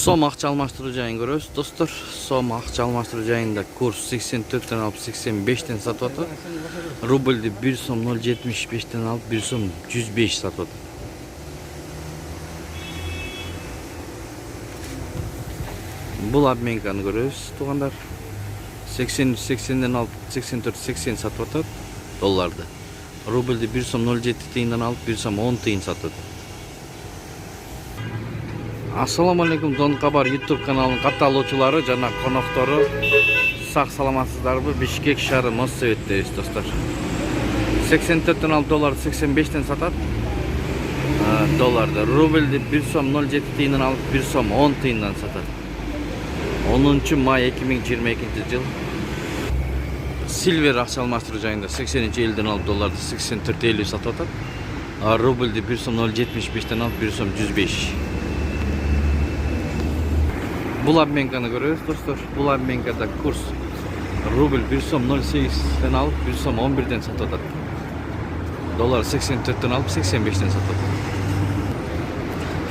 Сом акча алмаштыруу жайын көрөбүз достор. Сом акча алмаштыруу жайында курс 84-тен алып 85-тен сатып атат. Рубльди 1 сом 0.75-тен алып 1 сом 105 сатып атат. Бул обменканы көрөбүз туугандар. 80-80ден алып 84-80 сатып атат долларды. Рубльди 1 сом 0.7 тыйындан алып 1 сом 10 тыйын сатып атат. Ассаламу алейкум, Дон Кабар YouTube каналынын катталуучулары жана коноктору. Сак саламатсыздарбы? Бишкек шаары Моссоветтебиз достор. 84-тен алып доллар 85-тен сатат. Долларды. Рубльди 1 сом 0.7 тыйындан алып 1 сом 10 тыйындан сатат. 10 май 2022 жыл. Сильвер акча алмаштыруу жайында 80-елден алып долларды 84.50 сатып атат. Рубльди 1 сом 0.75-тен алып 1 сом 105. Бул обменканы көрөбүз достор. Бул обменкада курс рубль 1 сом 0.8-тен алып 1 сом 11-ден сатып атат. Доллар 84-тен алып 85-тен сатып атат.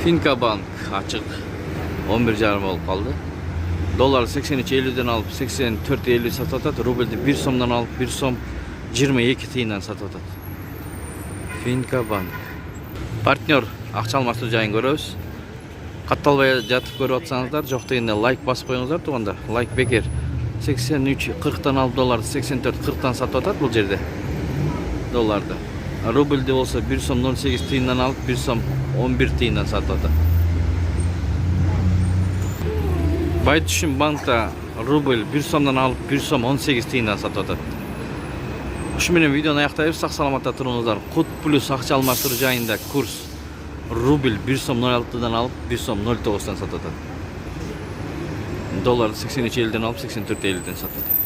Финка банк ачык 11,5 болуп калды. Доллар 83.50-ден алып 84.50 сатып атат. Рубльди 1 сомдон алып 1 сом 22 тыйындан сатып атат. Финка банк. Партнер акча алмаштыруу жайын көрөбүз. Катталбай жатып көрүп атсаңыздар, жок дегенде лайк басып коюңуздар туугандар. Лайк бекер. 83.40-тан алып долларды 84.40-тан сатып атат бул жерде. Долларды. Рубльди болсо 1 сом 0.8 тыйындан алып 1 сом 11 тыйындан сатып атат. Байтүшүн банкта рубль 1 сомдон алып 1 сом 18 тыйындан сатып атат. Ушу менен видеону аяктайбыз. Сак саламатта туруңуздар. Кут плюс акча алмаштыруу жайында курс рубль 1 сом 0.6-дан алып 1 сом 0.9-тан сатып атат. Доллар 83.50-ден алып 84.50-ден сатып атат.